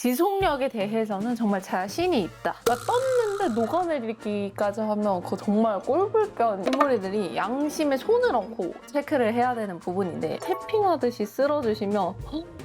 지속력에 대해서는 정말 자신이 있다. 그러니까 떴는데 녹아내리기까지 하면 그거 정말 꼴불견. 인물이들이 양심에 손을 얹고 체크를 해야 되는 부분인데 태핑하듯이 쓸어주시면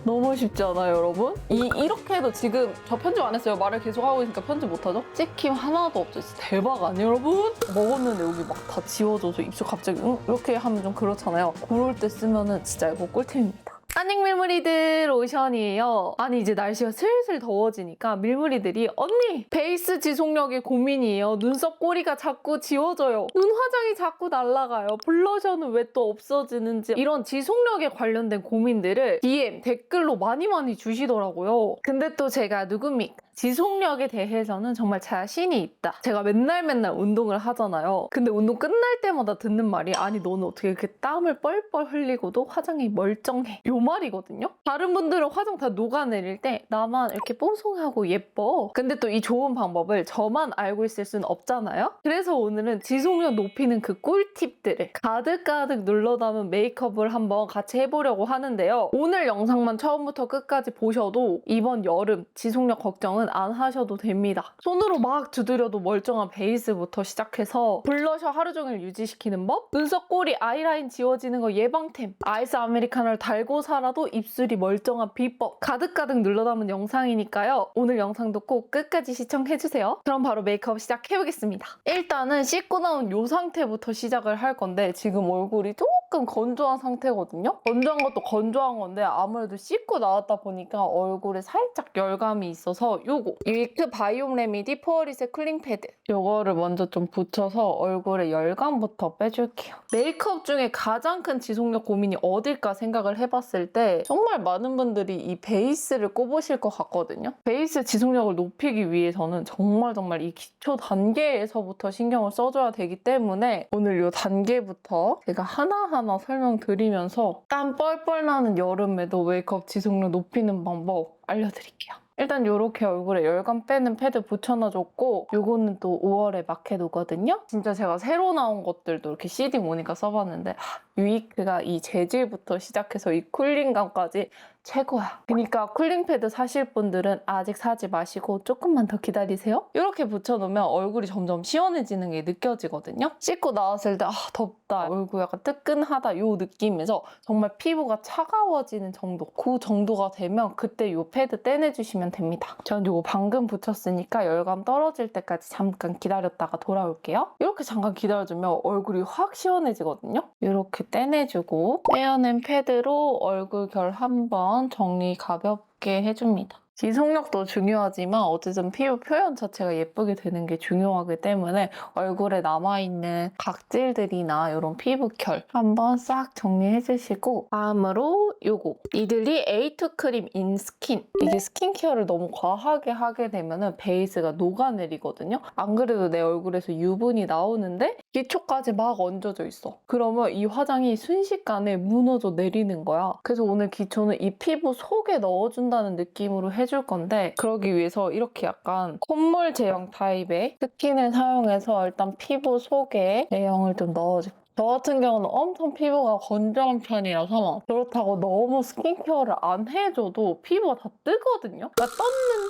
너무 쉽지 않아요, 여러분? 이렇게 해도 지금 저 편집 안 했어요. 말을 계속 하고 있으니까 편집 못하죠? 찍힘 하나도 없죠. 진짜 대박 아니에요, 여러분? 먹었는데 여기 막 다 지워져서 입술 갑자기 이렇게 하면 좀 그렇잖아요. 그럴 때 쓰면은 진짜 이거 꿀템입니다. 안녕 밀무리들, 오션이에요. 아니 이제 날씨가 슬슬 더워지니까 밀무리들이 언니 베이스 지속력이 고민이에요. 눈썹 꼬리가 자꾸 지워져요. 눈 화장이 자꾸 날아가요. 블러셔는 왜 또 없어지는지 이런 지속력에 관련된 고민들을 DM 댓글로 많이 주시더라고요. 근데 또 제가 누굽니까? 지속력에 대해서는 정말 자신이 있다. 제가 맨날 운동을 하잖아요. 근데 운동 끝날 때마다 듣는 말이 아니 너는 어떻게 이렇게 땀을 뻘뻘 흘리고도 화장이 멀쩡해. 요 말이거든요. 다른 분들은 화장 다 녹아내릴 때 나만 이렇게 뽀송하고 예뻐. 근데 또 이 좋은 방법을 저만 알고 있을 순 없잖아요. 그래서 오늘은 지속력 높이는 그 꿀팁들을 가득 눌러 담은 메이크업을 한번 같이 해보려고 하는데요. 오늘 영상만 처음부터 끝까지 보셔도 이번 여름 지속력 걱정은 안 하셔도 됩니다. 손으로 막 두드려도 멀쩡한 베이스부터 시작해서 블러셔 하루 종일 유지시키는 법, 눈썹 꼬리 아이라인 지워지는 거 예방템, 아이스 아메리카노를 달고 살아도 입술이 멀쩡한 비법 가득 눌러 담은 영상이니까요. 오늘 영상도 꼭 끝까지 시청해주세요. 그럼 바로 메이크업 시작해보겠습니다. 일단은 씻고 나온 이 상태부터 시작을 할 건데 지금 얼굴이 조금 건조한 상태거든요. 건조한 것도 건조한 건데 아무래도 씻고 나왔다 보니까 얼굴에 살짝 열감이 있어서 요거 윌크 바이옴 레미디 포어리세 쿨링 패드 요거를 먼저 좀 붙여서 얼굴에 열감부터 빼줄게요. 메이크업 중에 가장 큰 지속력 고민이 어딜까 생각을 해봤을 때 정말 많은 분들이 이 베이스를 꼽으실 것 같거든요. 베이스 지속력을 높이기 위해서는 정말 이 기초 단계에서부터 신경을 써줘야 되기 때문에 오늘 이 단계부터 제가 하나하나 설명드리면서 땀 뻘뻘 나는 여름에도 메이크업 지속력 높이는 방법 알려드릴게요. 일단 이렇게 얼굴에 열감 빼는 패드 붙여놔줬고 이거는 또 5월에 마켓오거든요. 진짜 제가 새로 나온 것들도 이렇게 CD 모니까 써봤는데 유이크가 이 재질부터 시작해서 이 쿨링감까지 최고야. 그러니까 쿨링 패드 사실 분들은 아직 사지 마시고 조금만 더 기다리세요. 이렇게 붙여놓으면 얼굴이 점점 시원해지는 게 느껴지거든요. 씻고 나왔을 때 덥다, 얼굴 약간 뜨끈하다 이 느낌에서 정말 피부가 차가워지는 정도, 그 정도가 되면 그때 이 패드 떼내주시면 됩니다. 전 이거 방금 붙였으니까 열감 떨어질 때까지 잠깐 기다렸다가 돌아올게요. 이렇게 잠깐 기다려주면 얼굴이 확 시원해지거든요. 이렇게 떼내주고 떼어낸 패드로 얼굴 결 한번 정리 가볍게 해줍니다. 지속력도 중요하지만 어쨌든 피부 표현 자체가 예쁘게 되는 게 중요하기 때문에 얼굴에 남아있는 각질들이나 이런 피부 결 한번 싹 정리해주시고 다음으로 요거 이들리 A2 크림 인 스킨 이게 스킨케어를 너무 과하게 하게 되면 베이스가 녹아내리거든요. 안 그래도 내 얼굴에서 유분이 나오는데 기초까지 막 얹어져 있어. 그러면 이 화장이 순식간에 무너져 내리는 거야. 그래서 오늘 기초는 이 피부 속에 넣어준다는 느낌으로 해줄 건데 그러기 위해서 이렇게 약간 콧물 제형 타입의 스킨을 사용해서 일단 피부 속에 제형을 좀 넣어줄게요. 저 같은 경우는 엄청 피부가 건조한 편이라서 그렇다고 너무 스킨케어를 안 해줘도 피부가 다 뜨거든요? 그러니까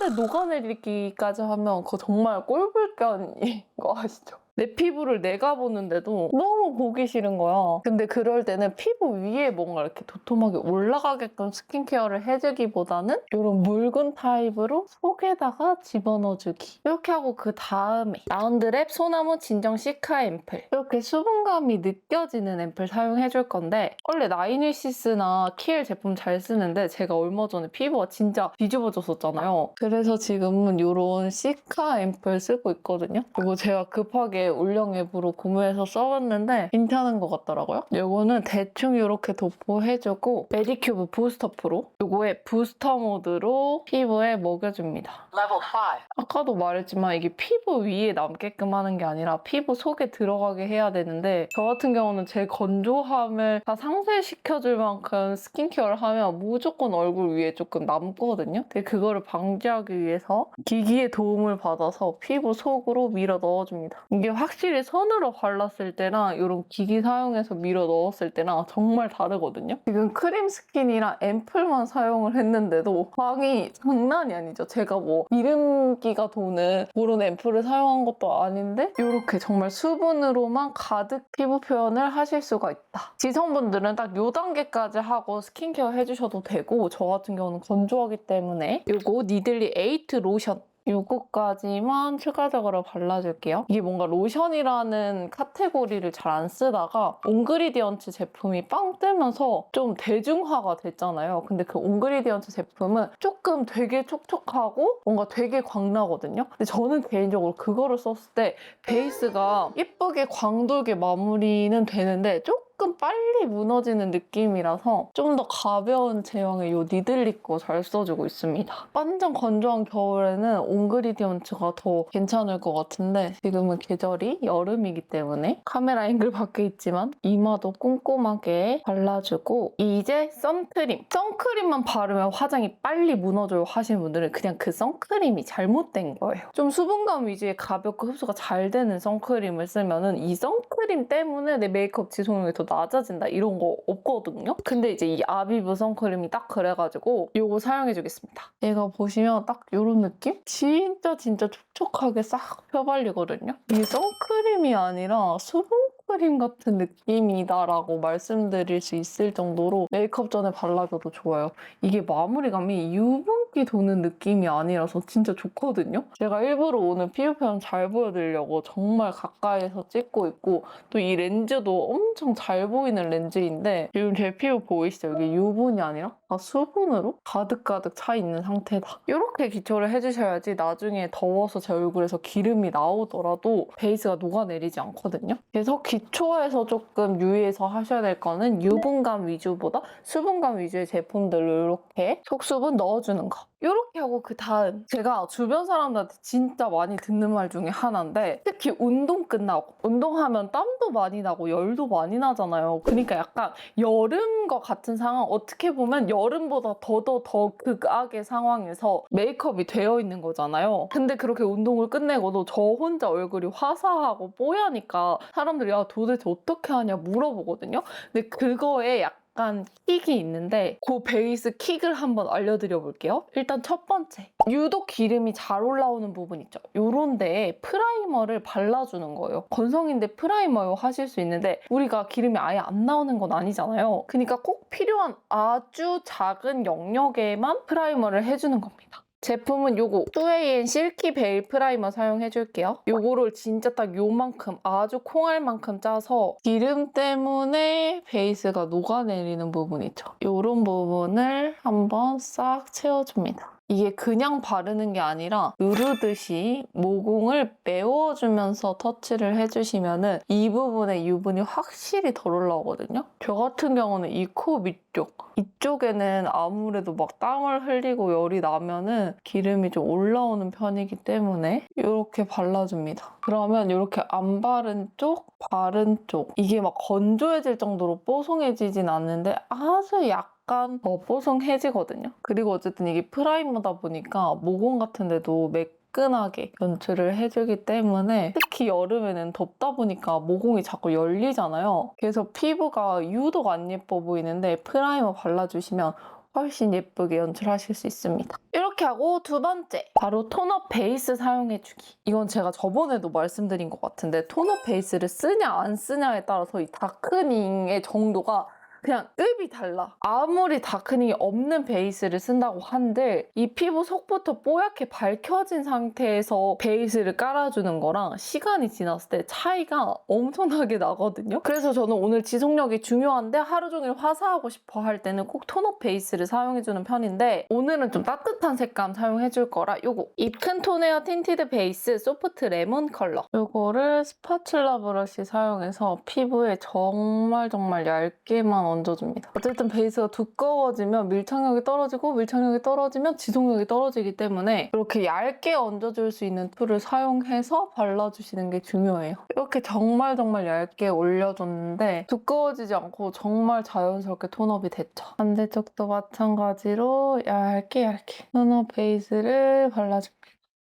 떴는데 녹아내리기까지 하면 그거 정말 꼴불견인 거 아시죠? 내 피부를 내가 보는데도 너무 보기 싫은 거야. 근데 그럴 때는 피부 위에 뭔가 이렇게 도톰하게 올라가게끔 스킨케어를 해주기보다는 이런 묽은 타입으로 속에다가 집어넣어주기. 이렇게 하고 그 다음에 라운드랩 소나무 진정 시카 앰플 이렇게 수분감이 느껴지는 앰플 사용해줄 건데 원래 나인위시스나 키엘 제품 잘 쓰는데 제가 얼마 전에 피부가 진짜 뒤집어졌었잖아요. 그래서 지금은 이런 시카 앰플 쓰고 있거든요. 이거 제가 급하게 올영 앱으로 구매해서 써봤는데 괜찮은 것 같더라고요. 이거는 대충 이렇게 도포해주고 메디큐브 부스터 프로 이거에 부스터 모드로 피부에 먹여줍니다. Level 5. 아까도 말했지만 이게 피부 위에 남게끔 하는 게 아니라 피부 속에 들어가게 해야 되는데 저 같은 경우는 제 건조함을 다 상쇄시켜줄 만큼 스킨케어를 하면 무조건 얼굴 위에 조금 남거든요. 근데 그거를 방지하기 위해서 기기의 도움을 받아서 피부 속으로 밀어 넣어줍니다. 이게 확실히 손으로 발랐을 때랑 이런 기기 사용해서 밀어 넣었을 때랑 정말 다르거든요. 지금 크림 스킨이랑 앰플만 사용을 했는데도 광이 장난이 아니죠. 제가 뭐 기름기가 도는 그런 앰플을 사용한 것도 아닌데 이렇게 정말 수분으로만 가득 피부 표현을 하실 수가 있다. 지성분들은 딱 이 단계까지 하고 스킨케어 해주셔도 되고 저 같은 경우는 건조하기 때문에 이거 니들리 에이트 로션 요거까지만 추가적으로 발라줄게요. 이게 뭔가 로션이라는 카테고리를 잘 안 쓰다가 온그리디언츠 제품이 빵 뜨면서 좀 대중화가 됐잖아요. 근데 그 온그리디언츠 제품은 조금 되게 촉촉하고 뭔가 되게 광나거든요. 근데 저는 개인적으로 그거를 썼을 때 베이스가 예쁘게 광돌게 마무리는 되는데 조금 빨리 무너지는 느낌이라서 좀 더 가벼운 제형의 이 니들리 거 잘 써주고 있습니다. 완전 건조한 겨울에는 온그리디언츠가 더 괜찮을 것 같은데 지금은 계절이 여름이기 때문에 카메라 앵글 밖에 있지만 이마도 꼼꼼하게 발라주고 이제 선크림! 선크림만 바르면 화장이 빨리 무너져요 하시는 분들은 그냥 그 선크림이 잘못된 거예요. 좀 수분감 위주의 가볍고 흡수가 잘 되는 선크림을 쓰면은 이 선크림 때문에 내 메이크업 지속력이 더 낮아진다 이런 거 없거든요. 근데 이제 이 아비브 선크림이 딱 그래가지고 이거 사용해주겠습니다. 얘가 보시면 딱 이런 느낌? 진짜 촉촉하게 싹 펴발리거든요. 이 선크림이 아니라 수분크림 같은 느낌이다라고 말씀드릴 수 있을 정도로 메이크업 전에 발라줘도 좋아요. 이게 마무리감이 유분기 도는 느낌이 아니라서 진짜 좋거든요. 제가 일부러 오늘 피부 표현 잘 보여드리려고 정말 가까이서 찍고 있고 또 이 렌즈도 엄청 잘 보이는 렌즈인데 지금 제 피부 보이시죠? 이게 유분이 아니라 다 수분으로 가득가득 차 있는 상태다. 이렇게 기초를 해주셔야지 나중에 더워서 제 얼굴에서 기름이 나오더라도 베이스가 녹아내리지 않거든요. 그래서 기초에서 조금 유의해서 하셔야 될 거는 유분감 위주보다 수분감 위주의 제품들로 이렇게 속수분 넣어주는 거. 이렇게 하고 그 다음 제가 주변 사람들한테 진짜 많이 듣는 말 중에 하나인데 특히 운동 끝나고 운동하면 땀도 많이 나고 열도 많이 나잖아요. 그러니까 약간 여름과 같은 상황 어떻게 보면 여름보다 더 극악의 상황에서 메이크업이 되어 있는 거잖아요. 근데 그렇게 운동을 끝내고도 저 혼자 얼굴이 화사하고 뽀야니까 사람들이 야 도대체 어떻게 하냐 물어보거든요. 근데 그거에 약간 킥이 있는데 그 베이스 킥을 한번 알려드려 볼게요. 일단 첫 번째, 유독 기름이 잘 올라오는 부분 있죠. 요런 데에 프라이머를 발라주는 거예요. 건성인데 프라이머요 하실 수 있는데 우리가 기름이 아예 안 나오는 건 아니잖아요. 그러니까 꼭 필요한 아주 작은 영역에만 프라이머를 해주는 겁니다. 제품은 요거 2AN 실키 베일 프라이머 사용해줄게요. 요거를 진짜 딱 요만큼 아주 콩알만큼 짜서 기름 때문에 베이스가 녹아내리는 부분 있죠. 요런 부분을 한번 싹 채워줍니다. 이게 그냥 바르는 게 아니라 누르듯이 모공을 메워주면서 터치를 해주시면 이 부분에 유분이 확실히 덜 올라오거든요. 저 같은 경우는 이 코 밑쪽 이쪽에는 아무래도 막 땀을 흘리고 열이 나면은 기름이 좀 올라오는 편이기 때문에 이렇게 발라줍니다. 그러면 이렇게 안 바른 쪽, 바른 쪽 이게 막 건조해질 정도로 뽀송해지진 않는데 아주 약간 뽀송해지거든요. 그리고 어쨌든 이게 프라이머다 보니까 모공 같은 데도 매끈하게 연출을 해주기 때문에 특히 여름에는 덥다 보니까 모공이 자꾸 열리잖아요. 그래서 피부가 유독 안 예뻐 보이는데 프라이머 발라주시면 훨씬 예쁘게 연출하실 수 있습니다. 이렇게 하고 두 번째, 바로 톤업 베이스 사용해주기. 이건 제가 저번에도 말씀드린 것 같은데 톤업 베이스를 쓰냐 안 쓰냐에 따라서 이 다크닝의 정도가 그냥 급이 달라. 아무리 다크닝이 없는 베이스를 쓴다고 한들 이 피부 속부터 뽀얗게 밝혀진 상태에서 베이스를 깔아주는 거랑 시간이 지났을 때 차이가 엄청나게 나거든요. 그래서 저는 오늘 지속력이 중요한데 하루 종일 화사하고 싶어 할 때는 꼭 톤업 베이스를 사용해주는 편인데 오늘은 좀 따뜻한 색감 사용해줄 거라 요거 입큰 톤에어 틴티드 베이스 소프트 레몬 컬러 요거를 스파츌라 브러쉬 사용해서 피부에 정말 얇게만 얹어줍니다. 어쨌든 베이스가 두꺼워지면 밀착력이 떨어지고 밀착력이 떨어지면 지속력이 떨어지기 때문에 이렇게 얇게 얹어줄 수 있는 툴을 사용해서 발라주시는 게 중요해요. 이렇게 정말 얇게 올려줬는데 두꺼워지지 않고 정말 자연스럽게 톤업이 됐죠. 반대쪽도 마찬가지로 얇게 톤업 베이스를 발라줍니다.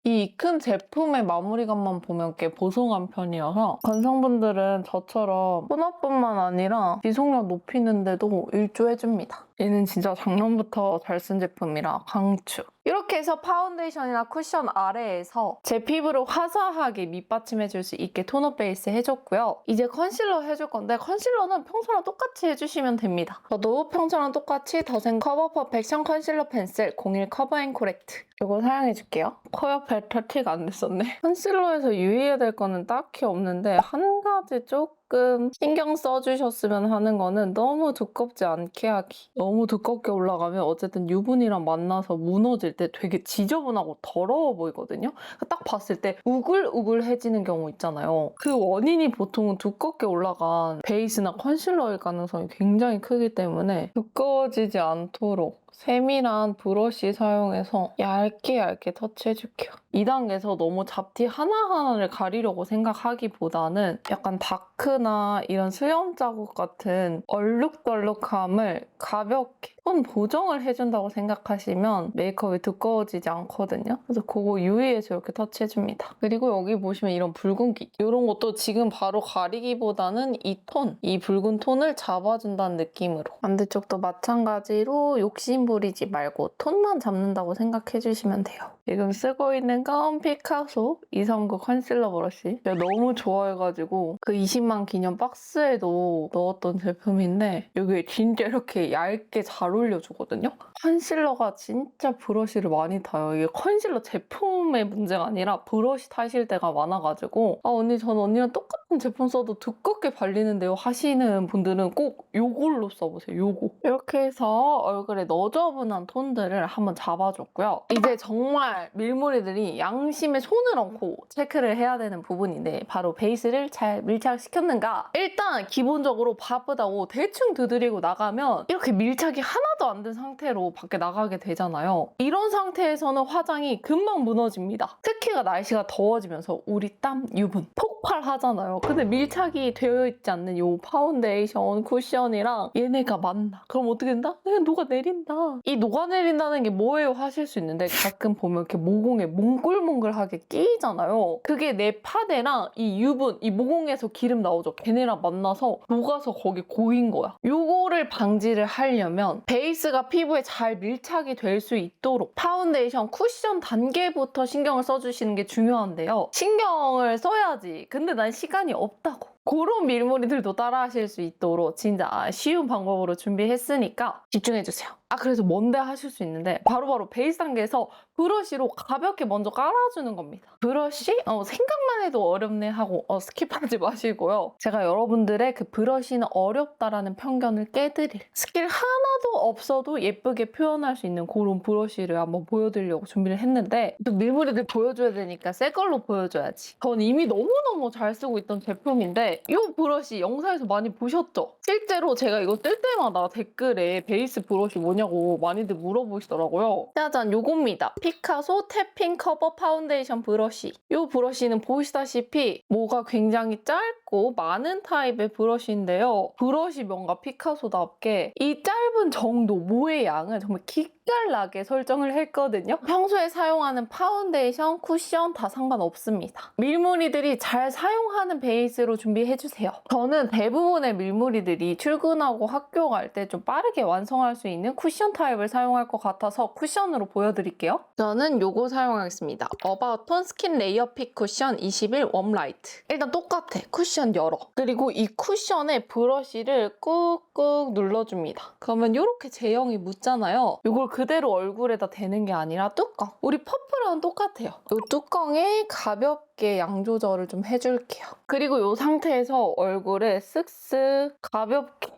이 큰 제품의 마무리감만 보면 꽤 보송한 편이어서 건성분들은 저처럼 톤업뿐만 아니라 지속력 높이는데도 일조해줍니다. 얘는 진짜 작년부터 잘 쓴 제품이라 강추. 이렇게 해서 파운데이션이나 쿠션 아래에서 제 피부를 화사하게 밑받침해줄 수 있게 톤업 베이스 해줬고요. 이제 컨실러 해줄 건데 컨실러는 평소랑 똑같이 해주시면 됩니다. 저도 평소랑 똑같이 더센 커버 퍼펙션 컨실러 펜슬 01 커버 앤 코렉트 이거 사용해줄게요. 코 옆에 터치가 안 됐었네. 컨실러에서 유의해야 될 거는 딱히 없는데 한 가지 조금 신경 써주셨으면 하는 거는 너무 두껍지 않게 하기. 너무 두껍게 올라가면 어쨌든 유분이랑 만나서 무너질 때 되게 지저분하고 더러워 보이거든요. 딱 봤을 때 우글우글해지는 경우 있잖아요. 그 원인이 보통은 두껍게 올라간 베이스나 컨실러일 가능성이 굉장히 크기 때문에 두꺼워지지 않도록 세밀한 브러쉬 사용해서 얇게 터치해줄게요. 2단계에서 너무 잡티 하나하나를 가리려고 생각하기보다는 약간 다크나 이런 수염 자국 같은 얼룩덜룩함을 가볍게 톤 보정을 해준다고 생각하시면 메이크업이 두꺼워지지 않거든요. 그래서 그거 유의해서 이렇게 터치해줍니다. 그리고 여기 보시면 이런 붉은기 이런 것도 지금 바로 가리기보다는 이 붉은 톤을 잡아준다는 느낌으로 반대쪽도 마찬가지로 욕심 부리지 말고 톤만 잡는다고 생각해주시면 돼요. 지금 쓰고 있는 건 피카소 239 컨실러 브러쉬 제가 너무 좋아해가지고 그 20만 기념 박스에도 넣었던 제품인데 여기에 진짜 이렇게 얇게 잘 올려주거든요. 컨실러가 진짜 브러쉬를 많이 타요. 이게 컨실러 제품의 문제가 아니라 브러쉬 타실 때가 많아가지고 언니 전 언니랑 똑같은 제품 써도 두껍게 발리는데요 하시는 분들은 꼭 요걸로 써보세요. 요거. 이렇게 해서 얼굴에 너저분한 톤들을 한번 잡아줬고요. 이제 정말 밀무리들이 양심에 손을 얹고 체크를 해야 되는 부분인데 바로 베이스를 잘 밀착시켰는가? 일단 기본적으로 바쁘다고 대충 두드리고 나가면 이렇게 밀착이 하나도 안 된 상태로 밖에 나가게 되잖아요. 이런 상태에서는 화장이 금방 무너집니다. 특히가 날씨가 더워지면서 우리 땀, 유분 폭발하잖아요. 근데 밀착이 되어 있지 않는 이 파운데이션, 쿠션이랑 얘네가 만나. 그럼 어떻게 된다? 그냥 녹아내린다. 이 녹아내린다는 게 뭐예요? 하실 수 있는데 가끔 보면 이렇게 모공에 몽글몽글하게 끼이잖아요. 그게 내 파데랑 이 유분, 이 모공에서 기름 나오죠. 걔네랑 만나서 녹아서 거기 고인 거야. 요거를 방지를 하려면 베이스가 피부에 잘 밀착이 될 수 있도록 파운데이션, 쿠션 단계부터 신경을 써주시는 게 중요한데요. 신경을 써야지. 근데 난 시간이 없다고. 그런 밀무리들도 따라하실 수 있도록 진짜 쉬운 방법으로 준비했으니까 집중해주세요. 그래서 뭔데 하실 수 있는데 바로바로 베이스 단계에서 브러쉬로 가볍게 먼저 깔아주는 겁니다. 브러쉬? 생각만 해도 어렵네 하고 스킵하지 마시고요. 제가 여러분들의 그 브러쉬는 어렵다라는 편견을 깨드릴 스킬 하나도 없어도 예쁘게 표현할 수 있는 그런 브러쉬를 한번 보여드리려고 준비를 했는데 또 밀무리들 보여줘야 되니까 새 걸로 보여줘야지. 전 이미 너무너무 잘 쓰고 있던 제품인데 이 브러쉬 영상에서 많이 보셨죠? 실제로 제가 이거 뜰 때마다 댓글에 베이스 브러쉬 뭐냐고 많이들 물어보시더라고요. 짜잔, 요겁니다. 피카소 태핑 커버 파운데이션 브러쉬. 이 브러쉬는 보시다시피 모가 굉장히 짧고 많은 타입의 브러쉬인데요. 브러쉬 명가 피카소답게 이 짧은 정도, 모의 양을 정말 기깔나게 설정을 했거든요. 평소에 사용하는 파운데이션, 쿠션 다 상관없습니다. 밀무리들이 잘 사용하는 베이스로 준비해주세요. 저는 대부분의 밀무리들이 출근하고 학교 갈 때 좀 빠르게 완성할 수 있는 쿠션 타입을 사용할 것 같아서 쿠션으로 보여드릴게요. 저는 요거 사용하겠습니다. 어바웃톤 스킨 레이어 픽 쿠션 21 웜라이트. 일단 똑같아. 쿠션 열어. 그리고 이 쿠션에 브러쉬를 꾹꾹 눌러줍니다. 그러면 이렇게 제형이 묻잖아요. 이걸 그대로 얼굴에다 대는 게 아니라 뚜껑. 우리 퍼프랑 똑같아요. 이 뚜껑에 가볍게 양 조절을 좀 해줄게요. 그리고 이 상태에서 얼굴에 쓱쓱 가볍게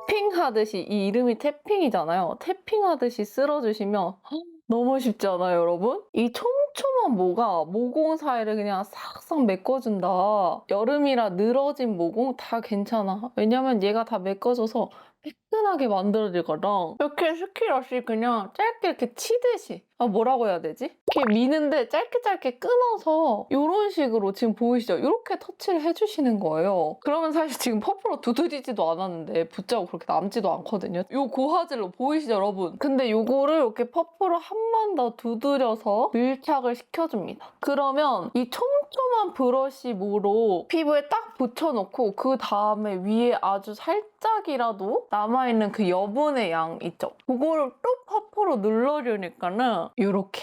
태핑하듯이, 이 이름이 태핑이잖아요. 태핑하듯이 쓸어주시면 너무 쉽지 않아요, 여러분? 이 촘촘한 모가 모공 사이를 그냥 싹싹 메꿔준다. 여름이라 늘어진 모공 다 괜찮아. 왜냐면 얘가 다 메꿔져서 매끈하게 만들어질 거랑 이렇게 스킬 없이 그냥 짧게 이렇게 치듯이 뭐라고 해야 되지? 이렇게 미는데 짧게 끊어서 이런 식으로 지금 보이시죠? 이렇게 터치를 해주시는 거예요. 그러면 사실 지금 퍼프로 두드리지도 않았는데 붓자국 그렇게 남지도 않거든요. 이 고화질로 보이시죠, 여러분? 근데 이거를 이렇게 퍼프로 한 번 더 두드려서 밀착을 시켜줍니다. 그러면 이 촘촘한 브러쉬모로 피부에 딱 붙여놓고 그 다음에 위에 아주 살짝이라도 남아있는 그 여분의 양 있죠? 그거를 또 퍼프로 눌러주니까는 이렇게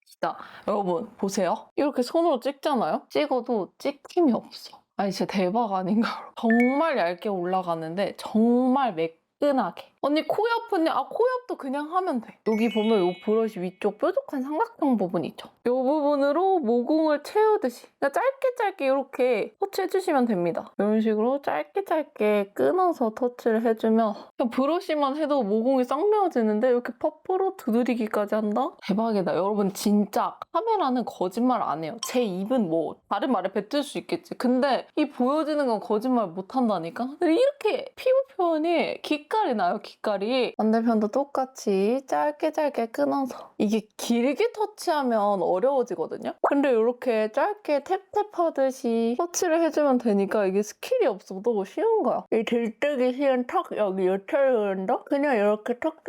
진짜 여러분 보세요. 이렇게 손으로 찍잖아요? 찍어도 찍힘이 없어. 아니 진짜 대박 아닌가? 정말 얇게 올라가는데 정말 매끈하게. 언니 코 옆은요? 코 옆도 그냥 하면 돼. 여기 보면 이 브러쉬 위쪽 뾰족한 삼각형 부분 있죠? 이 부분으로 모공을 채우듯이 그냥 짧게 이렇게 터치해주시면 됩니다. 이런 식으로 짧게 끊어서 터치를 해주면 그냥 브러쉬만 해도 모공이 싹 메워지는데 이렇게 퍼프로 두드리기까지 한다? 대박이다. 여러분 진짜 카메라는 거짓말 안 해요. 제 입은 뭐 다른 말에 뱉을 수 있겠지. 근데 이 보여지는 건 거짓말 못 한다니까? 근데 이렇게 피부 표현이 기깔이 나요. 기깔이. 반대편도 똑같이 짧게 끊어서 이게 길게 터치하면 어려워지거든요. 근데 이렇게 짧게 탭하듯이 터치를 해주면 되니까 이게 스킬이 없어도 쉬운 거야. 이 들뜨기 쉬운 턱 여기 요철은도 그냥 이렇게 턱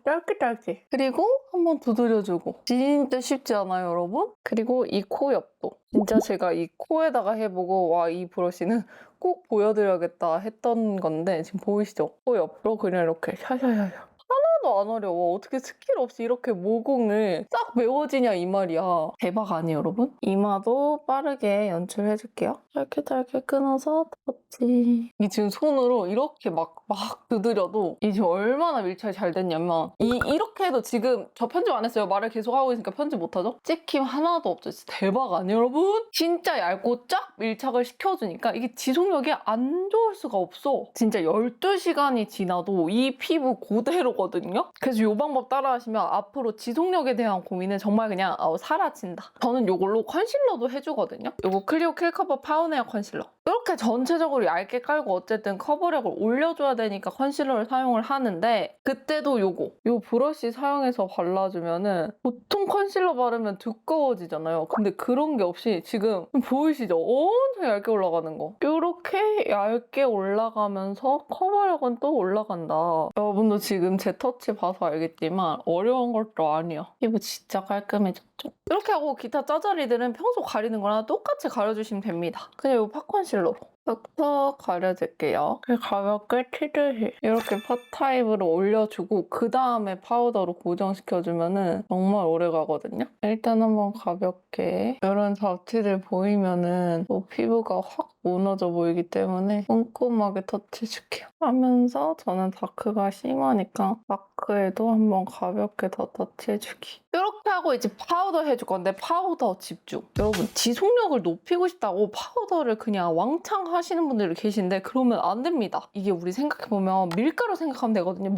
짧게 그리고 한번 두드려주고 진짜 쉽지 않아요, 여러분? 그리고 이 코 옆도 진짜 제가 이 코에다가 해보고 와 이 브러쉬는 꼭 보여드려야겠다 했던 건데 지금 보이시죠? 코 옆으로 그냥 이렇게 샤샤샤샤 하나도 안 어려워. 어떻게 스킬 없이 이렇게 모공을 싹 메워지냐 이 말이야. 대박 아니에요, 여러분? 이마도 빠르게 연출해줄게요. 짧게 끊어서 터치. 이 지금 손으로 이렇게 막 두드려도 이 지금 얼마나 밀착이 잘 됐냐면 이렇게 해도 지금 저 편집 안 했어요. 말을 계속 하고 있으니까 편집 못하죠? 찍힘 하나도 없죠. 진짜 대박 아니에요, 여러분? 진짜 얇고 쫙 밀착을 시켜주니까 이게 지속력이 안 좋을 수가 없어. 진짜 12시간이 지나도 이 피부 그대로거든요? 그래서 이 방법 따라하시면 앞으로 지속력에 대한 고민은 정말 그냥 사라진다. 저는 이걸로 컨실러도 해주거든요. 이거 클리오 킬커버 파운웨어 컨실러. 이렇게 전체적으로 얇게 깔고 어쨌든 커버력을 올려줘야 되니까 컨실러를 사용을 하는데 그때도 이 브러쉬 사용해서 발라주면은 보통 컨실러 바르면 두꺼워지잖아요. 근데 그런 게 없이 지금 보이시죠? 엄청 얇게 올라가는 거. 이렇게 얇게 올라가면서 커버력은 또 올라간다. 여러분도 지금 제 터치 봐서 알겠지만 어려운 것도 아니야. 피부 진짜 깔끔해졌죠? 이렇게 하고 기타 짜잘이들은 평소 가리는 거랑 똑같이 가려주시면 됩니다. 그냥 이 팟컨실러로 톡톡 가려줄게요. 가볍게 튀듯이 이렇게 팟 타입으로 올려주고 그 다음에 파우더로 고정시켜주면 정말 오래 가거든요. 일단 한번 가볍게 이런 잡티들 보이면은 또 피부가 확 무너져 보이기 때문에 꼼꼼하게 터치해줄게요. 하면서 저는 다크가 심하니까 다크에도 한번 가볍게 더 터치해주기. 이렇게 하고 이제 파우더 해줄 건데 파우더 집중. 여러분 지속력을 높이고 싶다고 파우더를 그냥 왕창 하시는 분들이 계신데 그러면 안 됩니다. 이게 우리 생각해보면 밀가루 생각하면 되거든요.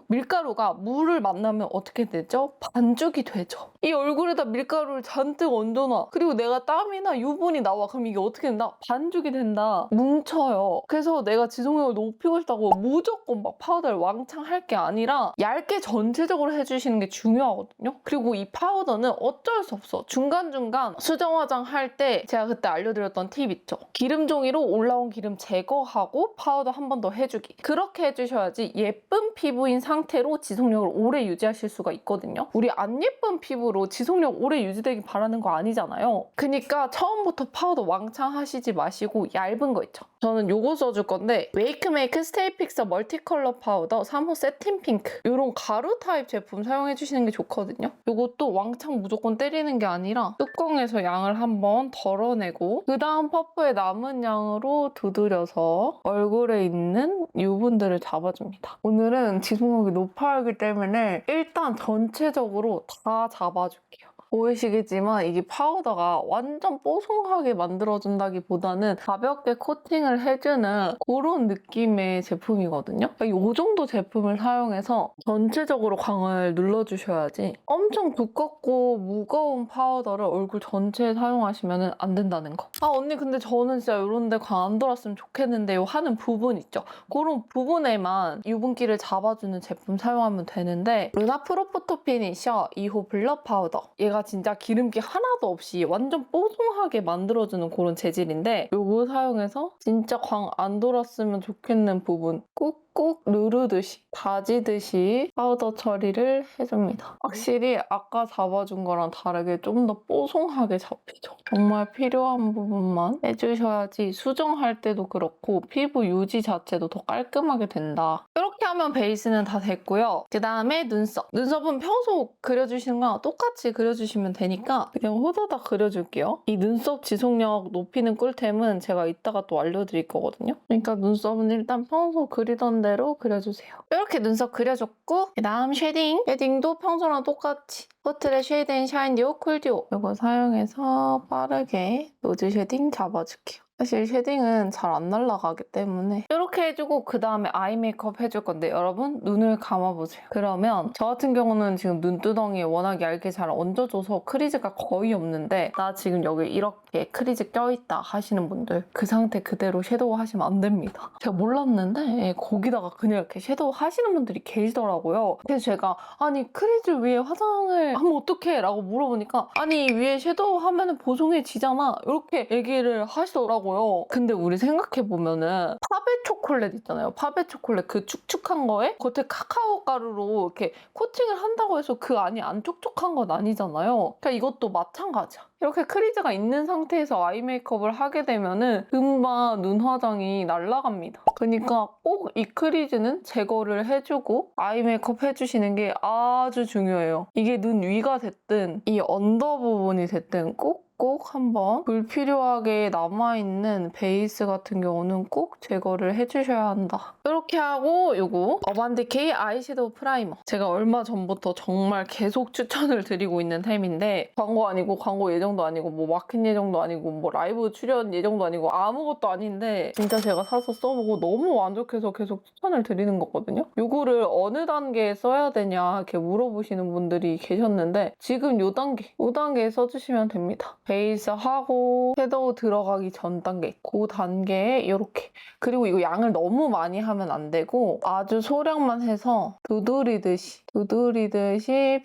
밀가루가 물을 만나면 어떻게 되죠? 반죽이 되죠. 이 얼굴에다 밀가루를 잔뜩 얹어놔. 그리고 내가 땀이나 유분이 나와. 그럼 이게 어떻게 된다? 반죽이 된다. 뭉쳐요. 그래서 내가 지속력을 높이고 싶다고 무조건 막 파우더를 왕창 할 게 아니라 얇게 전체적으로 해주시는 게 중요하거든요. 그리고 이 파우더는 어쩔 수 없어. 중간중간 수정 화장 할 때 제가 그때 알려드렸던 팁 있죠? 기름 종이로 올라온 기름 제거하고 파우더 한 번 더 해주기. 그렇게 해주셔야지 예쁜 피부인 상태로 지속력을 오래 유지하실 수가 있거든요. 우리 안 예쁜 피부로 지속력 오래 유지되길 바라는 거 아니잖아요. 그러니까 처음부터 파우더 왕창 하시지 마시고 얇은 거 있죠? 저는 요거 써줄 건데 웨이크메이크 스테이 픽서 멀티컬러 파우더 3호 세틴 핑크 이런 가루 타입 제품 사용해주시는 게 좋거든요. 요것도 왕창 무조건 때리는 게 아니라 뚜껑에서 양을 한번 덜어내고 그 다음 퍼프에 남은 양으로 두드려서 얼굴에 있는 유분들을 잡아줍니다. 오늘은 지속력이 높아야 하기 때문에 일단 전체적으로 다 잡아줄게요. 보이시겠지만 이게 파우더가 완전 뽀송하게 만들어준다기보다는 가볍게 코팅을 해주는 그런 느낌의 제품이거든요. 그러니까 이 정도 제품을 사용해서 전체적으로 광을 눌러주셔야지 엄청 두껍고 무거운 파우더를 얼굴 전체에 사용하시면 안 된다는 거. 아 언니 근데 저는 진짜 이런 데 광 안 돌았으면 좋겠는데요 하는 부분 있죠. 그런 부분에만 유분기를 잡아주는 제품 사용하면 되는데 루나 프로포토 피니셔 2호 블러 파우더. 얘가 진짜 기름기 하나도 없이 완전 뽀송하게 만들어주는 그런 재질인데 이거 사용해서 진짜 광 안 돌았으면 좋겠는 부분 꾹꾹 누르듯이 다지듯이 파우더 처리를 해줍니다. 확실히 아까 잡아준 거랑 다르게 좀 더 뽀송하게 잡히죠. 정말 필요한 부분만 해주셔야지 수정할 때도 그렇고 피부 유지 자체도 더 깔끔하게 된다. 이렇게 하면 베이스는 다 됐고요. 그 다음에 눈썹. 눈썹은 평소 그려주시는 거랑 똑같이 그려주시면 되니까 그냥 호다닥 그려줄게요. 이 눈썹 지속력 높이는 꿀템은 제가 이따가 또 알려드릴 거거든요. 그러니까 눈썹은 일단 평소 그리던 대로 그려주세요. 이렇게 눈썹 그려줬고 그 다음 쉐딩. 쉐딩도 평소랑 똑같이 포트레 쉐이드 앤 샤인 듀오 쿨 듀오 이거 사용해서 빠르게 노즈 쉐딩 잡아줄게요. 사실 쉐딩은 잘 안 날아가기 때문에 이렇게 해주고 그 다음에 아이 메이크업 해줄 건데 여러분 눈을 감아보세요. 그러면 저 같은 경우는 지금 눈두덩이에 워낙 얇게 잘 얹어줘서 크리즈가 거의 없는데 나 지금 여기 이렇게 크리즈 껴있다 하시는 분들 그 상태 그대로 섀도우 하시면 안 됩니다. 제가 몰랐는데 거기다가 그냥 이렇게 섀도우 하시는 분들이 계시더라고요. 그래서 제가 아니 크리즈 위에 화장을 하면 어떡해? 라고 물어보니까 아니 위에 섀도우 하면 보송해지잖아 이렇게 얘기를 하시더라고요. 근데 우리 생각해보면은 파베 초콜릿 있잖아요. 파베 초콜릿 그 축축한 거에 겉에 카카오 가루로 이렇게 코팅을 한다고 해서 그 안이 안 촉촉한 건 아니잖아요. 그러니까 이것도 마찬가지야. 이렇게 크리즈가 있는 상태에서 아이 메이크업을 하게 되면은 금방 눈 화장이 날아갑니다. 그러니까 꼭 이 크리즈는 제거를 해주고 아이 메이크업 해주시는 게 아주 중요해요. 이게 눈 위가 됐든 이 언더 부분이 됐든 꼭 한번 불필요하게 남아있는 베이스 같은 경우는 꼭 제거를 해주셔야 한다. 이렇게 하고 이거 어반디케이 아이섀도우 프라이머. 제가 얼마 전부터 정말 계속 추천을 드리고 있는 템인데 광고 아니고 광고 예정도 아니고 뭐 마켓 예정도 아니고 뭐 라이브 출연 예정도 아니고 아무것도 아닌데 진짜 제가 사서 써보고 너무 만족해서 계속 추천을 드리는 거거든요. 이거를 어느 단계에 써야 되냐 이렇게 물어보시는 분들이 계셨는데 지금 이 단계에 써주시면 됩니다. 베이스 하고 섀도우 들어가기 전 단계 그 단계에 이렇게 그리고 이거 양을 너무 많이 하면 안 되고 아주 소량만 해서 두드리듯이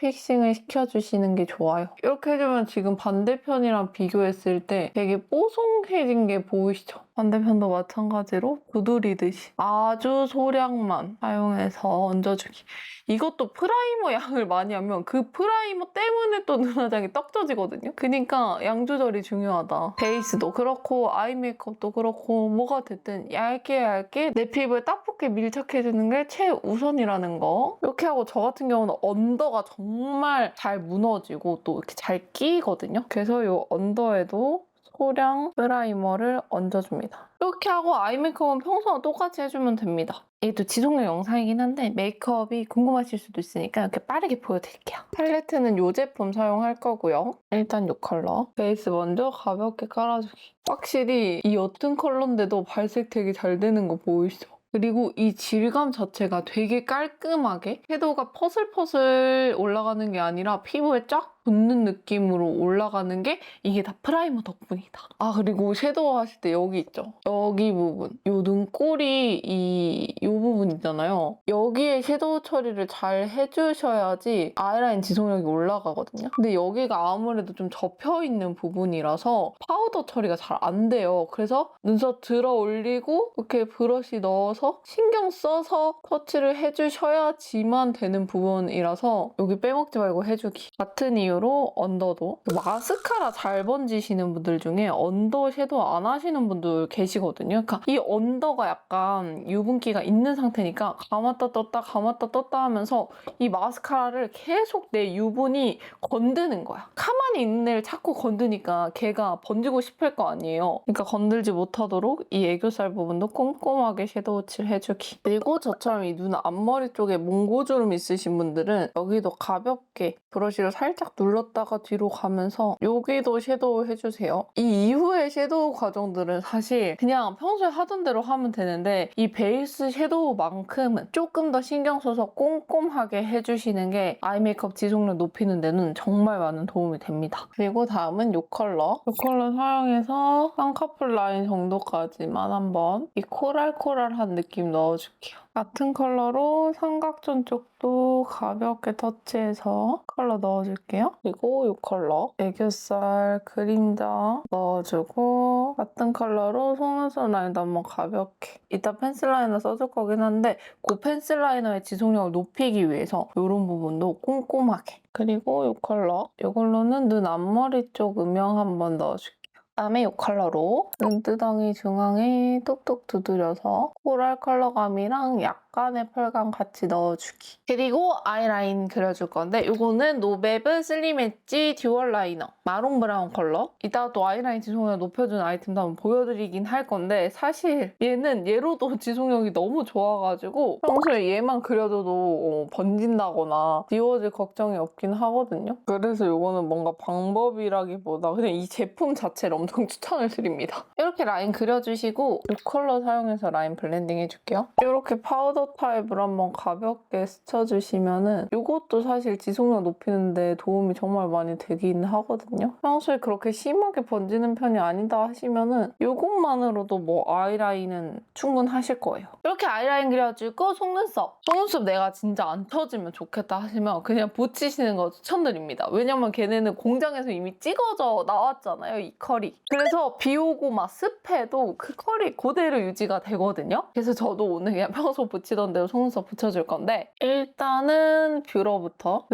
픽싱을 시켜주시는 게 좋아요. 이렇게 해주면 지금 반대편이랑 비교했을 때 되게 뽀송해진 게 보이시죠? 반대편도 마찬가지로 두드리듯이 아주 소량만 사용해서 얹어주기. 이것도 프라이머 양을 많이 하면 그 프라이머 때문에 또 눈화장이 떡져지거든요. 그러니까 양 조절이 중요하다. 베이스도 그렇고 아이 메이크업도 그렇고 뭐가 됐든 얇게 내 피부에 딱 붙게 밀착해주는 게 최우선이라는 거. 이렇게 하고 저 같은 경우는 언더가 정말 잘 무너지고 또 이렇게 잘 끼거든요. 그래서 이 언더에도 소량 프라이머를 얹어줍니다. 이렇게 하고 아이 메이크업은 평소와 똑같이 해주면 됩니다. 이게 지속력 영상이긴 한데 메이크업이 궁금하실 수도 있으니까 이렇게 빠르게 보여드릴게요. 팔레트는 이 제품 사용할 거고요. 일단 이 컬러. 베이스 먼저 가볍게 깔아주기. 확실히 이 옅은 컬러인데도 발색 되게 잘 되는 거 보이시죠? 그리고 이 질감 자체가 되게 깔끔하게 섀도우가 퍼슬퍼슬 올라가는 게 아니라 피부에 쫙 붙는 느낌으로 올라가는 게 이게 다 프라이머 덕분이다. 아 그리고 섀도우 하실 때 여기 있죠? 여기 부분, 요 눈꼬리 이 부분 있잖아요. 여기에 섀도우 처리를 잘 해주셔야지 아이라인 지속력이 올라가거든요. 근데 여기가 아무래도 좀 접혀있는 부분이라서 파우더 처리가 잘 안 돼요. 그래서 눈썹 들어 올리고 이렇게 브러쉬 넣어서 신경 써서 터치를 해주셔야지만 되는 부분이라서 여기 빼먹지 말고 해주기. 같은 이유로 언더도 마스카라 잘 번지시는 분들 중에 언더 섀도우 안 하시는 분들 계시거든요. 그러니까 이 언더가 약간 유분기가 있는 상태니까 감았다 떴다 하면서 이 마스카라를 계속 내 유분이 건드는 거야. 가만히 있는 애를 자꾸 건드니까 걔가 번지고 싶을 거 아니에요. 그러니까 건들지 못하도록 이 애교살 부분도 꼼꼼하게 섀도우 칠 해주기. 그리고 저처럼 이 눈 앞머리 쪽에 몽고주름 있으신 분들은 여기도 가볍게 브러쉬로 살짝 눌렀다가 뒤로 가면서 여기도 섀도우 해주세요. 이 이후의 섀도우 과정들은 사실 그냥 평소에 하던 대로 하면 되는데 이 베이스 섀도우만큼은 조금 더 신경 써서 꼼꼼하게 해주시는 게 아이 메이크업 지속력 높이는 데는 정말 많은 도움이 됩니다. 그리고 다음은 이 컬러. 이 컬러 사용해서 쌍꺼풀 라인 정도까지만 한번 이 코랄코랄한 느낌 넣어줄게요. 같은 컬러로 삼각존 쪽도 가볍게 터치해서 컬러 넣어줄게요. 그리고 이 컬러 애교살 그림자 넣어주고 같은 컬러로 속눈썹 라인도 한번 가볍게 이따 펜슬 라이너 써줄 거긴 한데 그 펜슬 라이너의 지속력을 높이기 위해서 이런 부분도 꼼꼼하게 그리고 이 컬러 이걸로는 눈 앞머리 쪽 음영 한번 넣어줄게요. 그다음에 이 컬러로 눈두덩이 중앙에 톡톡 두드려서 코랄 컬러감이랑 약간의 펄감 같이 넣어주기. 그리고 아이라인 그려줄 건데 이거는 노베브 슬림 엣지 듀얼 라이너 마롱 브라운 컬러. 이따가 또 아이라인 지속력 높여주는 아이템도 한번 보여드리긴 할 건데 사실 얘는 얘로도 지속력이 너무 좋아가지고 평소에 얘만 그려줘도 번진다거나 지워질 걱정이 없긴 하거든요. 그래서 이거는 뭔가 방법이라기보다 그냥 이 제품 자체를 엄청 추천을 드립니다. 이렇게 라인 그려주시고 이 컬러 사용해서 라인 블렌딩 해줄게요. 이렇게 파우더 타입으로 한번 가볍게 스쳐주시면은 이것도 사실 지속력 높이는데 도움이 정말 많이 되긴 하거든요. 평소에 그렇게 심하게 번지는 편이 아니다 하시면은 이것만으로도 뭐 아이라인은 충분하실 거예요. 이렇게 아이라인 그려주고 속눈썹 내가 진짜 안 펴지면 좋겠다 하시면 그냥 붙이시는 거 추천드립니다. 왜냐면 걔네는 공장에서 이미 찍어져 나왔잖아요, 이 컬이. 그래서 비 오고 막 습해도 그 컬이 그대로 유지가 되거든요. 그래서 저도 오늘 그냥 평소 붙이던 대로 속눈썹 붙여줄 건데 일단은 뷰러부터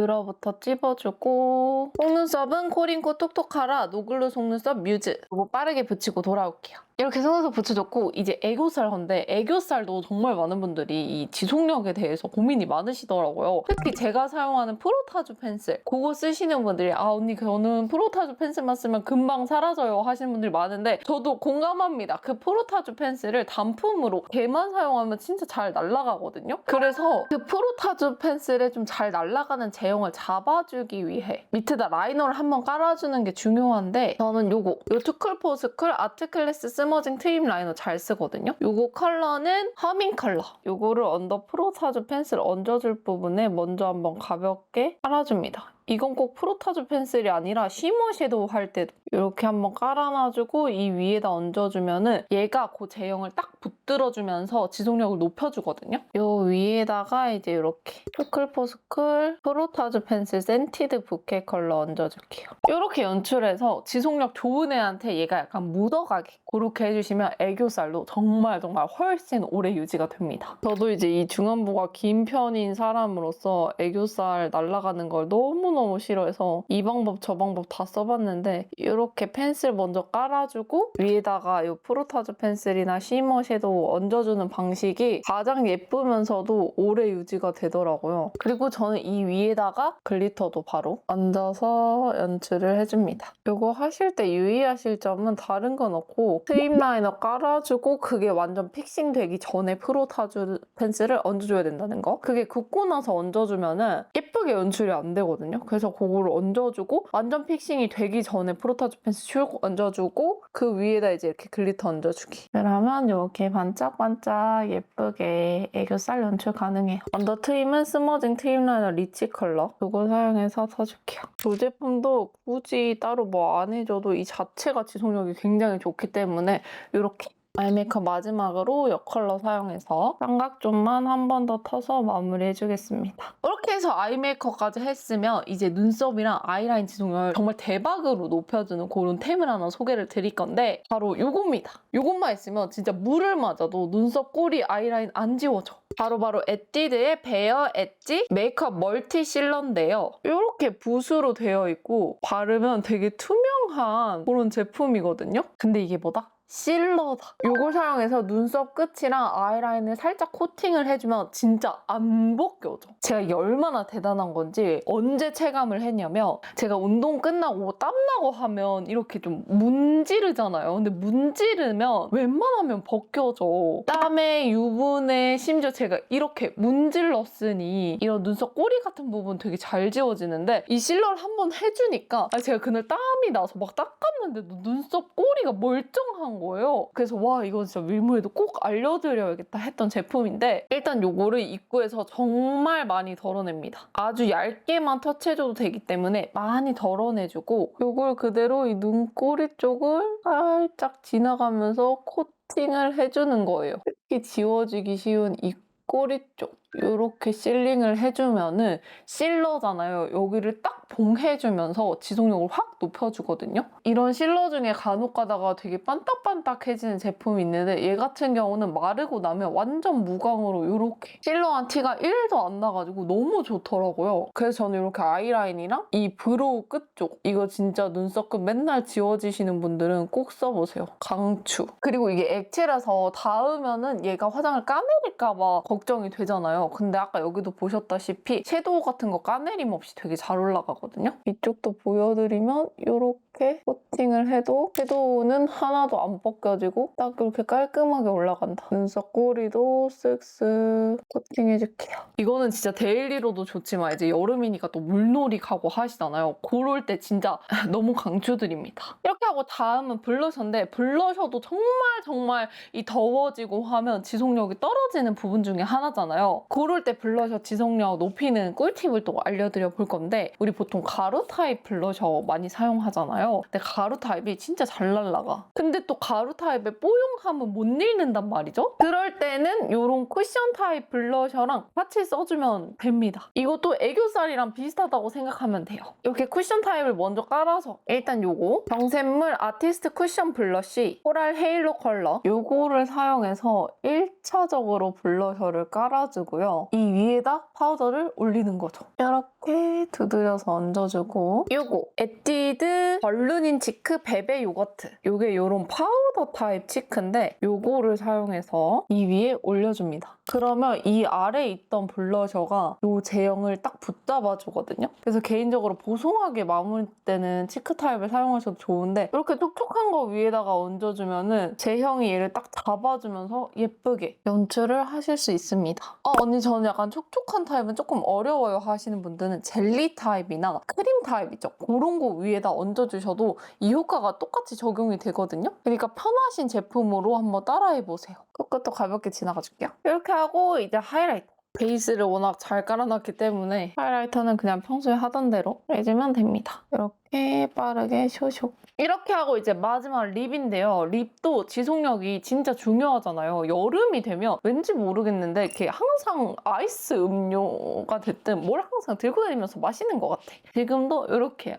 찝어주고 속눈썹은 코링코 톡톡하라 노글루 속눈썹 뮤즈 이거 빠르게 붙이고 돌아올게요. 이렇게 속눈썹 붙여줬고 이제 애교살 건데 애교살도 정말 많은 분들이 이 지속력에 대해서 고민이 많으시더라고요. 특히 제가 사용하는 프로타주 펜슬 그거 쓰시는 분들이 아 언니 저는 프로타주 펜슬만 쓰면 금방 사라져요 하시는 분들이 많은데 저도 공감합니다. 그 프로타주 펜슬을 단품으로 걔만 사용하면 진짜 잘 날아가거든요. 그래서 그 프로타주 펜슬에 좀 잘 날아가는 제형을 잡아주기 위해 밑에다 라이너를 한번 깔아주는 게 중요한데 저는 요거 투쿨포스쿨 아트클래스 스머징 트임 라이너 잘 쓰거든요. 요거 컬러는 허밍 컬러. 요거를 언더 프로타주 펜슬 얹어줄 부분에 먼저 한번 가볍게 깔아줍니다. 이건 꼭 프로타주 펜슬이 아니라 쉬머 섀도우 할 때도 이렇게 한번 깔아놔주고 이 위에다 얹어주면은 얘가 그 제형을 딱 붙들어주면서 지속력을 높여주거든요. 이 위에다가 이제 이렇게 포클포스쿨 프로타주 펜슬 센티드 부케 컬러 얹어줄게요. 이렇게 연출해서 지속력 좋은 애한테 얘가 약간 묻어가게 그렇게 해주시면 애교살도 정말 훨씬 오래 유지가 됩니다. 저도 이제 이 중안부가 긴 편인 사람으로서 애교살 날아가는 걸 너무너무 싫어해서 이 방법 저 방법 다 써봤는데 이렇게 펜슬 먼저 깔아주고 위에다가 이 프로타주 펜슬이나 쉬머 섀도우 얹어주는 방식이 가장 예쁘면서도 오래 유지가 되더라고요. 그리고 저는 이 위에다가 글리터도 바로 얹어서 연출을 해줍니다. 이거 하실 때 유의하실 점은 다른 건 없고 트임 라이너 깔아주고 그게 완전 픽싱 되기 전에 프로타주 펜슬을 얹어줘야 된다는 거. 그게 굳고 나서 얹어주면은 예쁘게 연출이 안 되거든요. 그래서 그거를 얹어주고 완전 픽싱이 되기 전에 프로타주 펜슬 슉 얹어주고 그 위에다 이제 이렇게 글리터 얹어주기. 그러면 이렇게 반짝반짝 예쁘게 애교살 연출 가능해요. 언더 트임은 스머징 트임 라이너 리치 컬러 이거 사용해서 써줄게요. 이 제품도 굳이 따로 뭐 안 해줘도 이 자체가 지속력이 굉장히 좋기 때문에 이렇게 아이 메이크업 마지막으로 이 컬러 사용해서 쌍각존만 한 번 더 터서 마무리해주겠습니다. 이렇게 해서 아이 메이크업까지 했으면 이제 눈썹이랑 아이라인 지속력을 정말 대박으로 높여주는 그런 템을 하나 소개를 드릴 건데 바로 이겁니다. 이것만 있으면 진짜 물을 맞아도 눈썹, 꼬리, 아이라인 안 지워져. 바로 에뛰드의 베어 엣지 메이크업 멀티 실러인데요. 이렇게 붓으로 되어 있고 바르면 되게 투명한 그런 제품이거든요. 근데 이게 뭐다? 실러다. 이걸 사용해서 눈썹 끝이랑 아이라인을 살짝 코팅을 해주면 진짜 안 벗겨져. 제가 얼마나 대단한 건지 언제 체감을 했냐면 제가 운동 끝나고 땀나고 하면 이렇게 좀 문지르잖아요. 근데 문지르면 웬만하면 벗겨져. 땀에 유분에 심지어 제가 이렇게 문질렀으니 이런 눈썹 꼬리 같은 부분 되게 잘 지워지는데 이 실러를 한번 해주니까 제가 그날 땀이 나서 막 닦았는데도 눈썹 꼬리가 멀쩡한 거예요. 그래서 와 이거 진짜 밀물에도 꼭 알려드려야겠다 했던 제품인데 일단 요거를 입구에서 정말 많이 덜어냅니다. 아주 얇게만 터치해줘도 되기 때문에 많이 덜어내주고 요걸 그대로 이 눈꼬리 쪽을 살짝 지나가면서 코팅을 해주는 거예요. 특히 지워지기 쉬운 이 꼬리 쪽 이렇게 실링을 해주면은 실러잖아요. 여기를 딱 봉해주면서 지속력을 확 높여주거든요. 이런 실러 중에 간혹 가다가 되게 반딱반딱해지는 제품이 있는데 얘 같은 경우는 마르고 나면 완전 무광으로 이렇게 실러한 티가 1도 안 나가지고 너무 좋더라고요. 그래서 저는 이렇게 아이라인이랑 이 브로우 끝 쪽 이거 진짜 눈썹 끝 맨날 지워지시는 분들은 꼭 써보세요. 강추. 그리고 이게 액체라서 닿으면은 얘가 화장을 까내릴까 봐 걱정이 되잖아요. 근데 아까 여기도 보셨다시피 섀도우 같은 거 까내림 없이 되게 잘 올라가거든요. 이쪽도 보여드리면 이렇게 코팅을 해도 섀도우는 하나도 안 벗겨지고 딱 이렇게 깔끔하게 올라간다. 눈썹 꼬리도 쓱쓱 코팅해줄게요. 이거는 진짜 데일리로도 좋지만 이제 여름이니까 또 물놀이 가고 하시잖아요. 그럴 때 진짜 너무 강추드립니다. 이렇게 하고 다음은 블러셔인데 블러셔도 정말 이 더워지고 하면 지속력이 떨어지는 부분 중에 하나잖아요. 그럴 때 블러셔 지속력 높이는 꿀팁을 또 알려드려 볼 건데 우리 보통 가루 타입 블러셔 많이 사용하잖아요. 근데 가루 타입이 진짜 잘 날라가. 근데 또 가루 타입의 뽀용함은 못 잃는단 말이죠. 그럴 때는 이런 쿠션 타입 블러셔랑 같이 써주면 됩니다. 이것도 애교살이랑 비슷하다고 생각하면 돼요. 이렇게 쿠션 타입을 먼저 깔아서 일단 요거 정샘물 아티스트 쿠션 블러쉬 코랄 헤일로 컬러 요거를 사용해서 1차적으로 블러셔를 깔아주고요. 이 위에다 파우더를 올리는 거죠. 이렇게 두드려서 얹어주고 요거 에뛰드 벌루닌 치크 베베 요거트 요게 요런 파우더 타입 치크인데 요거를 사용해서 이 위에 올려줍니다. 그러면 이 아래에 있던 블러셔가 요 제형을 딱 붙잡아주거든요. 그래서 개인적으로 보송하게 마무리 때는 치크 타입을 사용하셔도 좋은데 이렇게 촉촉한 거 위에다가 얹어주면은 제형이 얘를 딱 잡아주면서 예쁘게 연출을 하실 수 있습니다. 언니 저는 약간 촉촉한 타입은 조금 어려워요 하시는 분들은 젤리 타입이나 크림 타입 있죠? 그런 거 위에다 얹어주셔도 이 효과가 똑같이 적용이 되거든요. 그러니까 편하신 제품으로 한번 따라해보세요. 끝끝도 가볍게 지나가줄게요. 이렇게 하고 이제 하이라이터. 베이스를 워낙 잘 깔아놨기 때문에 하이라이터는 그냥 평소에 하던 대로 해주면 됩니다. 이렇게 빠르게 쇼쇼. 이렇게 하고 이제 마지막 립인데요. 립도 지속력이 진짜 중요하잖아요. 여름이 되면 왠지 모르겠는데 이렇게 항상 아이스 음료가 됐든 뭘 항상 들고 다니면서 마시는 것 같아. 지금도 이렇게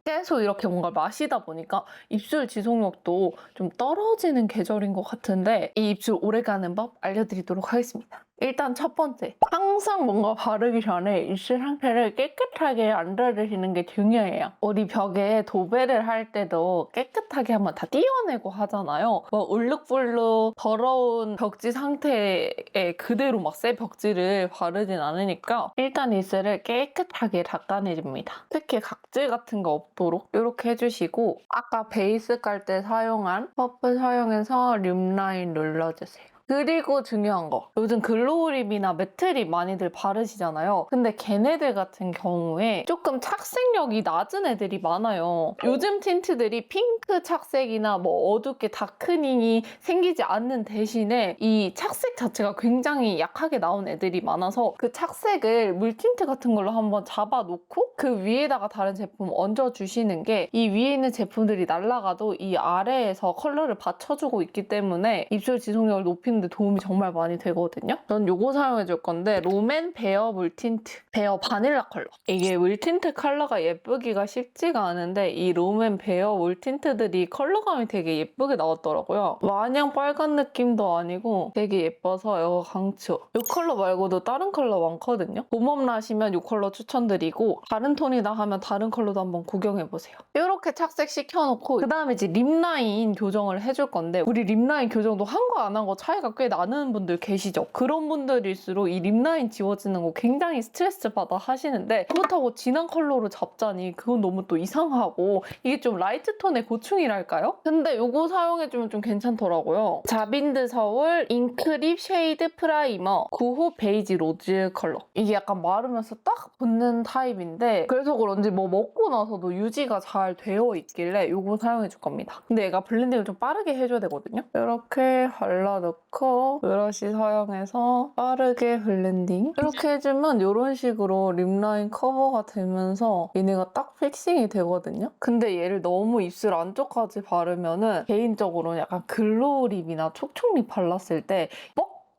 계속 이렇게 뭔가 마시다 보니까 입술 지속력도 좀 떨어지는 계절인 것 같은데 이 입술 오래가는 법 알려드리도록 하겠습니다. 일단 첫 번째, 항상 뭔가 바르기 전에 입술 상태를 깨끗하게 만들어주시는 게 중요해요. 우리 벽에 도배를 할 때도 깨끗하게 한번 다 띄워내고 하잖아요. 뭐 울룩불룩 더러운 벽지 상태에 그대로 막 새 벽지를 바르진 않으니까 일단 입술을 깨끗하게 닦아내줍니다. 특히 각질 같은 거 없도록 이렇게 해주시고 아까 베이스 깔 때 사용한 퍼프 사용해서 립라인 눌러주세요. 그리고 중요한 거, 요즘 글로우 립이나 매트 립 많이들 바르시잖아요. 근데 걔네들 같은 경우에 조금 착색력이 낮은 애들이 많아요. 요즘 틴트들이 핑크 착색이나 뭐 어둡게 다크닝이 생기지 않는 대신에 이 착색 자체가 굉장히 약하게 나온 애들이 많아서 그 착색을 물틴트 같은 걸로 한번 잡아놓고 그 위에다가 다른 제품 얹어주시는 게 이 위에 있는 제품들이 날아가도 이 아래에서 컬러를 받쳐주고 있기 때문에 입술 지속력을 높이는 지우는데 도움이 정말 많이 되거든요. 전 요거 사용해줄 건데 롬앤 베어 물 틴트, 베어 바닐라 컬러. 이게 물 틴트 컬러가 예쁘기가 쉽지가 않은데 이 롬앤 베어 물 틴트들이 컬러감이 되게 예쁘게 나왔더라고요. 마냥 빨간 느낌도 아니고 되게 예뻐서 이거 강추. 이 컬러 말고도 다른 컬러 많거든요. 봄웜 나시면 이 컬러 추천드리고 다른 톤이다 하면 다른 컬러도 한번 구경해보세요. 이렇게 착색시켜놓고 그 다음에 이제 립라인 교정을 해줄 건데 우리 립라인 교정도 한 거 안 한 거 차이가 꽤 나는 분들 계시죠? 그런 분들일수록 이 립라인 지워지는 거 굉장히 스트레스 받아 하시는데 그렇다고 진한 컬러로 잡자니 그건 너무 또 이상하고 이게 좀 라이트 톤의 고충이랄까요? 근데 이거 사용해주면 좀 괜찮더라고요. 자빈드 서울 잉크립 쉐이드 프라이머 9호 베이지 로즈 컬러. 이게 약간 마르면서 딱 붙는 타입인데 그래서 그런지 뭐 먹고 나서도 유지가 잘 되어 있길래 이거 사용해줄 겁니다. 근데 얘가 블렌딩을 좀 빠르게 해줘야 되거든요. 이렇게 발라놓고 브러쉬 사용해서 빠르게 블렌딩. 이렇게 해주면 이런 식으로 립라인 커버가 되면서 얘네가 딱 픽싱이 되거든요. 근데 얘를 너무 입술 안쪽까지 바르면은 개인적으로는 약간 글로우 립이나 촉촉립 발랐을 때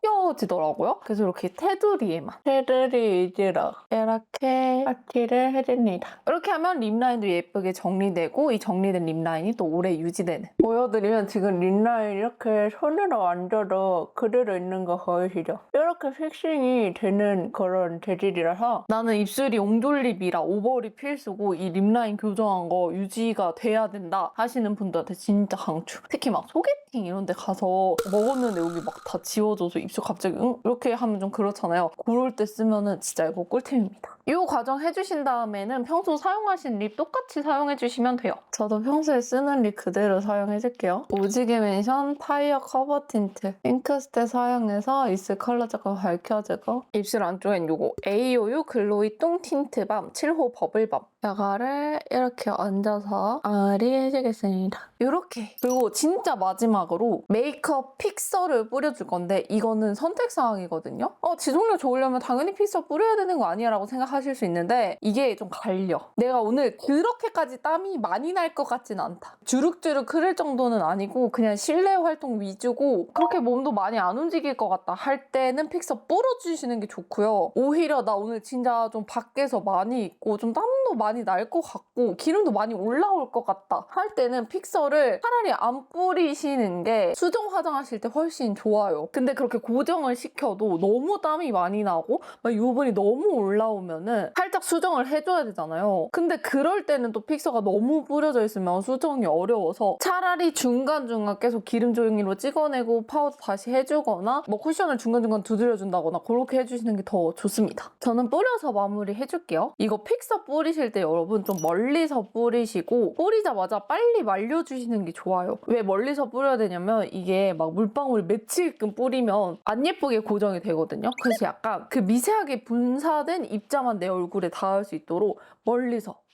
뻐겨지더라고요. 그래서 이렇게 테두리에만 테두리 위주로 이렇게 파티를 해줍니다. 이렇게 하면 립라인도 예쁘게 정리되고 이 정리된 립라인이 또 오래 유지되는. 보여드리면 지금 립라인 이렇게 손으로 만져도 그대로 있는 거 보이시죠? 이렇게 픽싱이 되는 그런 재질이라서 나는 입술이 옹졸립이라 오버립 필수고 이 립라인 교정한 거 유지가 돼야 된다 하시는 분들한테 진짜 강추. 특히 막 소개팅 이런 데 가서 먹었는데 여기 막 다 지워져서 입술 갑자기 이렇게 하면 좀 그렇잖아요. 그럴 때 쓰면은 진짜 이거 꿀템입니다. 이 과정 해주신 다음에는 평소 사용하신 립 똑같이 사용해주시면 돼요. 저도 평소에 쓰는 립 그대로 사용해줄게요. 오지게 멘션 파이어 커버 틴트 핑크스테 사용해서 입술 컬러 조금 밝혀주고 입술 안쪽엔 요거 AOU 글로이 뚱 틴트밤 7호 버블밤 이거를 이렇게 얹어서 마무리 해주겠습니다. 이렇게. 그리고 진짜 마지막으로 메이크업 픽서를 뿌려줄 건데 이거는 선택사항이거든요. 지속력 좋으려면 당연히 픽서 뿌려야 되는 거 아니야 라고 생각하실 수 있는데 이게 좀 갈려. 내가 오늘 그렇게까지 땀이 많이 날 것 같진 않다. 주룩주룩 흐를 정도는 아니고 그냥 실내 활동 위주고 그렇게 몸도 많이 안 움직일 것 같다 할 때는 픽서 뿌려주시는 게 좋고요. 오히려 나 오늘 진짜 좀 밖에서 많이 있고 좀 땀도 많이 날 것 같고 기름도 많이 올라올 것 같다 할 때는 픽서를 차라리 안 뿌리시는 게 수정 화장하실 때 훨씬 좋아요. 근데 그렇게 고정을 시켜도 너무 땀이 많이 나고 막 유분이 너무 올라오면은 살짝 수정을 해줘야 되잖아요. 근데 그럴 때는 또 픽서가 너무 뿌려져 있으면 수정이 어려워서 차라리 중간중간 계속 기름 조형미로 찍어내고 파우더 다시 해주거나 뭐 쿠션을 중간중간 두드려준다거나 그렇게 해주시는 게 더 좋습니다. 저는 뿌려서 마무리 해줄게요. 이거 픽서 뿌리실 때 여러분 좀 멀리서 뿌리시고 뿌리자마자 빨리 말려주시는 게 좋아요. 왜 멀리서 뿌려야 되냐면 이게 막 물방울이 맺히게끔 뿌리면 안 예쁘게 고정이 되거든요. 그래서 약간 그 미세하게 분사된 입자만 내 얼굴에 닿을 수 있도록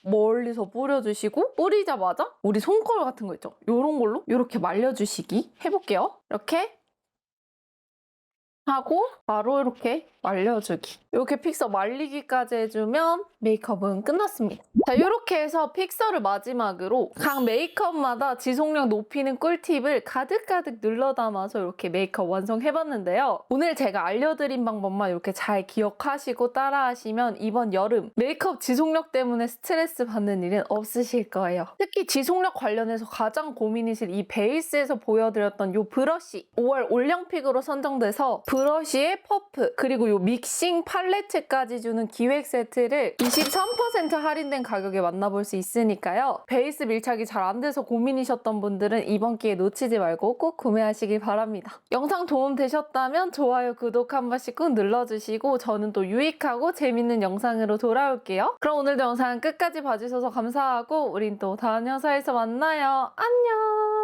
멀리서 뿌려주시고 뿌리자마자 우리 손거울 같은 거 있죠? 이런 걸로 이렇게 말려주시기 해볼게요. 이렇게 하고 바로 이렇게 말려주기. 이렇게 픽서 말리기까지 해주면 메이크업은 끝났습니다. 자, 이렇게 해서 픽서를 마지막으로 각 메이크업마다 지속력 높이는 꿀팁을 가득가득 눌러 담아서 이렇게 메이크업 완성해봤는데요. 오늘 제가 알려드린 방법만 이렇게 잘 기억하시고 따라하시면 이번 여름 메이크업 지속력 때문에 스트레스 받는 일은 없으실 거예요. 특히 지속력 관련해서 가장 고민이실 이 베이스에서 보여드렸던 이 브러쉬 5월 올영픽으로 선정돼서 브러쉬에 퍼프 그리고 이 믹싱 팔레트까지 주는 기획 세트를 23% 할인된 가격에 만나볼 수 있으니까요. 베이스 밀착이 잘 안 돼서 고민이셨던 분들은 이번 기회 놓치지 말고 꼭 구매하시길 바랍니다. 영상 도움 되셨다면 좋아요, 구독 한 번씩 꼭 눌러주시고 저는 또 유익하고 재밌는 영상으로 돌아올게요. 그럼 오늘도 영상 끝까지 봐주셔서 감사하고 우린 또 다음 영상에서 만나요. 안녕!